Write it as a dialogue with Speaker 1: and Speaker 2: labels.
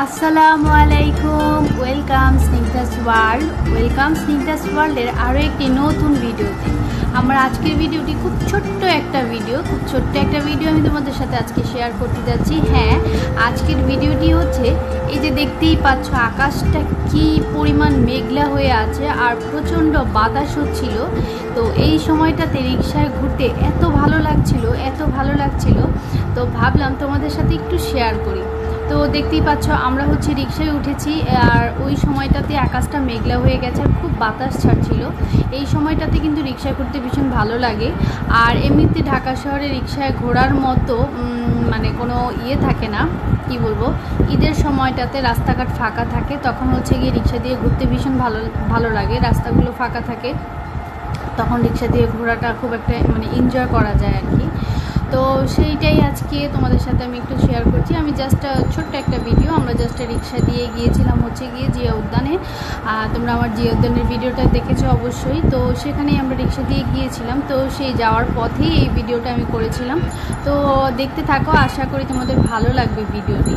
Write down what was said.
Speaker 1: আসসালামু আলাইকুম, ওয়েলকাম স্নিগ্ধাস ওয়ার্ল্ডের আরও একটি নতুন ভিডিওতে। আমার আজকের ভিডিওটি খুব ছোট্ট একটা ভিডিও আমি তোমাদের সাথে আজকে শেয়ার করতে যাচ্ছি। হ্যাঁ, আজকের ভিডিওটি হচ্ছে এই যে দেখতেই পাচ্ছ আকাশটা কি পরিমাণ মেঘলা হয়ে আছে আর প্রচণ্ড বাতাস হচ্ছিল। তো এই সময়টাতে রিক্সায় ঘুরতে এত ভালো লাগছিল, তো ভাবলাম তোমাদের সাথে একটু শেয়ার করি। তো দেখতেই পাচ্ছ আমরা হচ্ছে রিক্সায় উঠেছি আর ওই সময়টাতে আকাশটা মেঘলা হয়ে গেছে আর খুব বাতাস ছাড়ছিল। এই সময়টাতে কিন্তু রিক্সায় করতে ভীষণ ভালো লাগে। আর এমনিতে ঢাকা শহরে রিক্সায় ঘোরার মতো মানে কোনো থাকে না, কি বলবো, ঈদের সময়টাতে রাস্তাঘাট ফাঁকা থাকে, তখন হচ্ছে গিয়ে রিক্সা দিয়ে ঘুরতে ভীষণ ভালো লাগে। রাস্তাগুলো ফাঁকা থাকে, তখন রিক্সা দিয়ে ঘোরাটা খুব একটা এনজয় করা যায় আর কি। তো সেইটাই আজকে তোমাদের সাথে আমি একটু শেয়ার করছি। আমি জাস্ট ছোট্ট একটা ভিডিও, আমরা জাস্ট রিক্সা দিয়ে গিয়েছিলাম হচ্ছে গিয়ে জিয়া উদ্যানে। তোমরা আমার জিয়া উদ্যানের ভিডিওটা দেখেছো অবশ্যই। তো সেখানেই আমরা রিক্সা দিয়ে গিয়েছিলাম, তো সেই যাওয়ার পথেই এই ভিডিওটা আমি করেছিলাম। তো দেখতে থাকো, আশা করি তোমাদের ভালো লাগবে ভিডিওটি।